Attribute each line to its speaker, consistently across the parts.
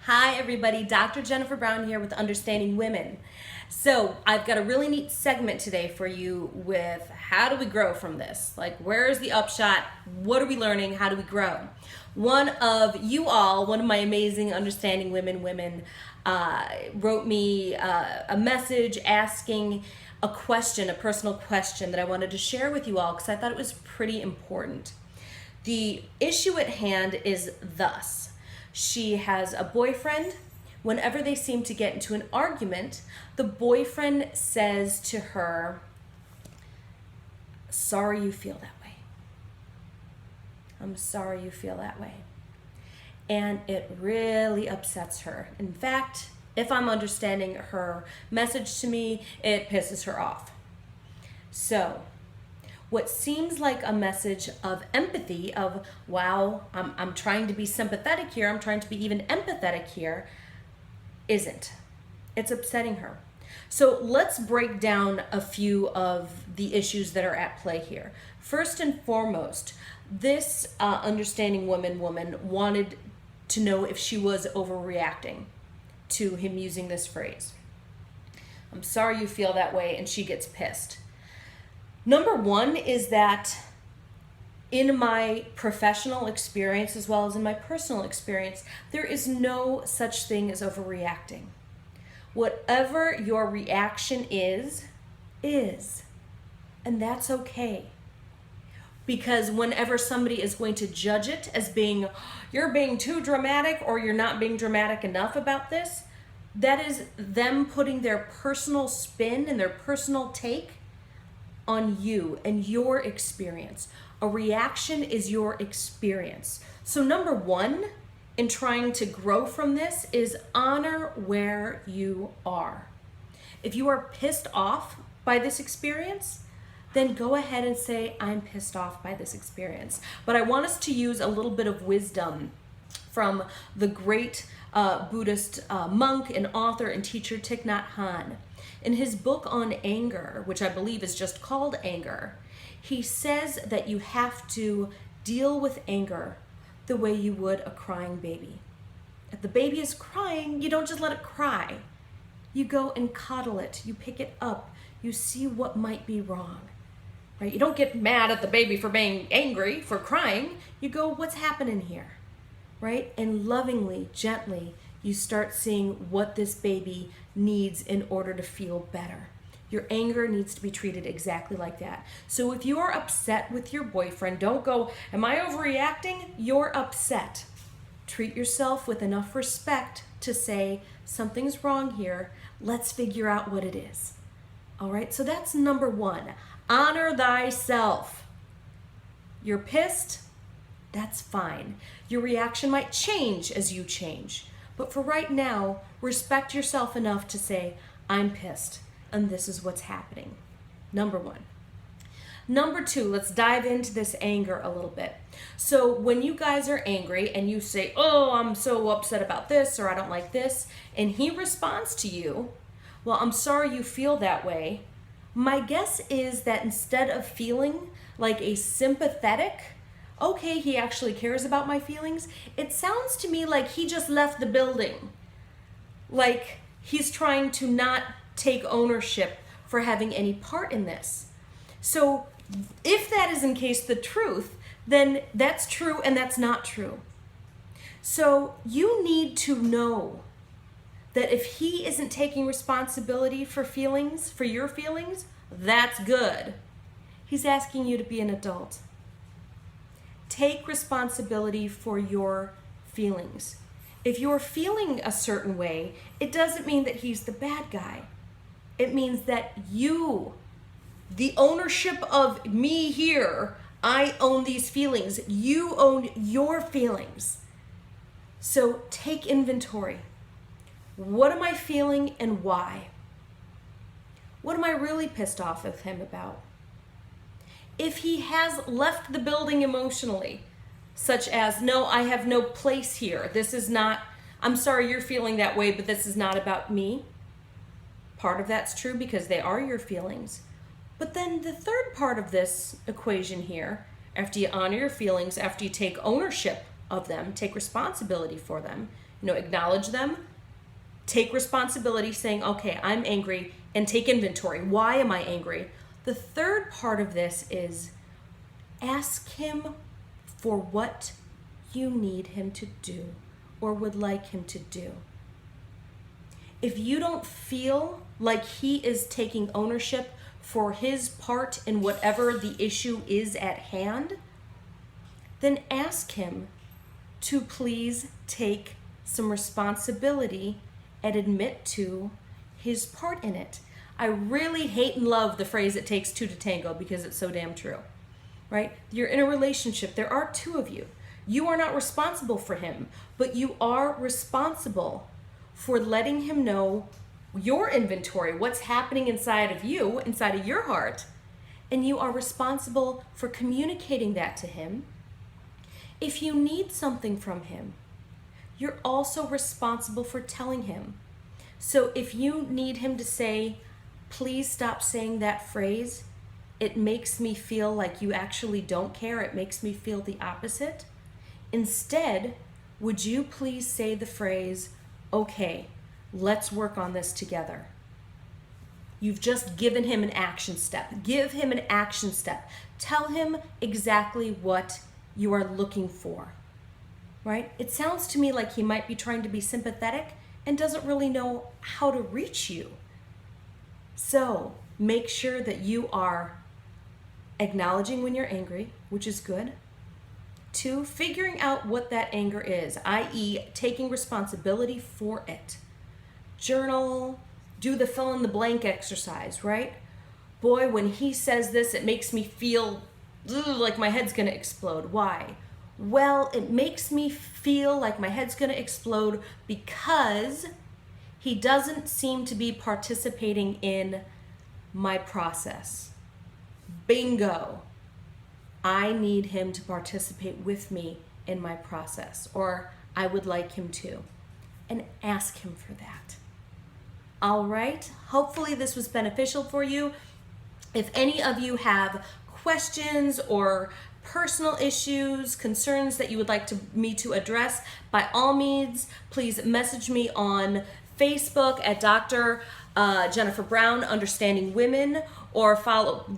Speaker 1: Hi everybody, Dr. Jennifer Brown here with Understanding Women. So I've got a really neat segment today for you with how do we grow from this? Like, where is the upshot? What are we learning? How do we grow? One of my amazing Understanding Women wrote me a message asking a question, a personal question that I wanted to share with you all because I thought it was pretty important. The issue at hand is thus. She has a boyfriend. Whenever they seem to get into an argument, the boyfriend says to her, "Sorry you feel that way. I'm sorry you feel that way." And it really upsets her. In fact, if I'm understanding her message to me, it pisses her off. So, what seems like a message of empathy, of, wow, I'm trying to be sympathetic here, I'm trying to be even empathetic here, isn't. It's upsetting her. So let's break down a few of the issues that are at play here. First and foremost, this Understanding woman wanted to know if she was overreacting to him using this phrase. "I'm sorry you feel that way," and she gets pissed. Number one is that in my professional experience as well as in my personal experience, there is no such thing as overreacting. Whatever your reaction is. And that's okay. Because whenever somebody is going to judge it as being, you're being too dramatic or you're not being dramatic enough about this, that is them putting their personal spin and their personal take on you and your experience. A reaction is your experience. So number one in trying to grow from this is honor where you are. If you are pissed off by this experience, then go ahead and say, "I'm pissed off by this experience." But I want us to use a little bit of wisdom from the great Buddhist monk and author and teacher Thich Nhat Hanh. In his book on anger, which I believe is just called Anger, he says that you have to deal with anger the way you would a crying baby. If the baby is crying, you don't just let it cry. You go and coddle it. You pick it up. You see what might be wrong. Right? You don't get mad at the baby for being angry, for crying. You go, "What's happening here?" Right? And lovingly, gently, you start seeing what this baby needs in order to feel better. Your anger needs to be treated exactly like that. So if you are upset with your boyfriend, don't go, "Am I overreacting?" You're upset. Treat yourself with enough respect to say, "Something's wrong here. Let's figure out what it is." All right, so that's number one. Honor thyself. You're pissed? That's fine. Your reaction might change as you change. But for right now, respect yourself enough to say, "I'm pissed, and this is what's happening." Number one. Number two, let's dive into this anger a little bit. So when you guys are angry and you say, "Oh, I'm so upset about this," or "I don't like this," and he responds to you, "Well, I'm sorry you feel that way," my guess is that instead of feeling like a sympathetic, "Okay, he actually cares about my feelings," it sounds to me like he just left the building. Like he's trying to not take ownership for having any part in this. So if that is in case the truth, then that's true and that's not true. So you need to know that if he isn't taking responsibility for feelings, for your feelings, that's good. He's asking you to be an adult. Take responsibility for your feelings. If you're feeling a certain way, it doesn't mean that he's the bad guy. It means that you, the ownership of me here, I own these feelings. You own your feelings. So take inventory. What am I feeling and why? What am I really pissed off of him about? If he has left the building emotionally, such as, "No, I have no place here. This is not, I'm sorry you're feeling that way, but this is not about me." Part of that's true because they are your feelings. But then the third part of this equation here, after you honor your feelings, after you take ownership of them, take responsibility for them, acknowledge them, take responsibility, saying, okay, I'm angry, and take inventory. Why am I angry? The third part of this is ask him for what you need him to do or would like him to do. If you don't feel like he is taking ownership for his part in whatever the issue is at hand, then ask him to please take some responsibility and admit to his part in it. I really hate and love the phrase, it takes two to tango, because it's so damn true, right? You're in a relationship. There are two of you. You are not responsible for him, but you are responsible for letting him know your inventory, what's happening inside of you, inside of your heart, and you are responsible for communicating that to him. If you need something from him, you're also responsible for telling him. So if you need him to say, please stop saying that phrase, it makes me feel like you actually don't care, it makes me feel the opposite. Instead, would you please say the phrase, okay, let's work on this together. You've just given him an action step. Give him an action step. Tell him exactly what you are looking for, right? It sounds to me like he might be trying to be sympathetic and doesn't really know how to reach you. So make sure that you are acknowledging when you're angry, which is good. 2, figuring out what that anger is, i.e. taking responsibility for it. Journal, do the fill in the blank exercise, right? Boy, when he says this, it makes me feel like my head's gonna explode. Why? Well, it makes me feel like my head's gonna explode because he doesn't seem to be participating in my process. Bingo. I need him to participate with me in my process, or I would like him to, and ask him for that. All right, hopefully this was beneficial for you. If any of you have questions or personal issues, concerns that you would like me to address, by all means, please message me on Facebook at Dr. Jennifer Brown, Understanding Women, or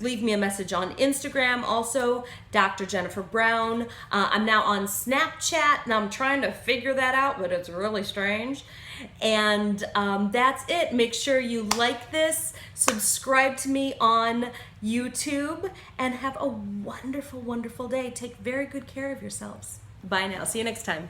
Speaker 1: leave me a message on Instagram, also Dr. Jennifer Brown. I'm now on Snapchat, and I'm trying to figure that out, but it's really strange. And that's it. Make sure you like this, subscribe to me on YouTube, and have a wonderful, wonderful day. Take very good care of yourselves. Bye now. See you next time.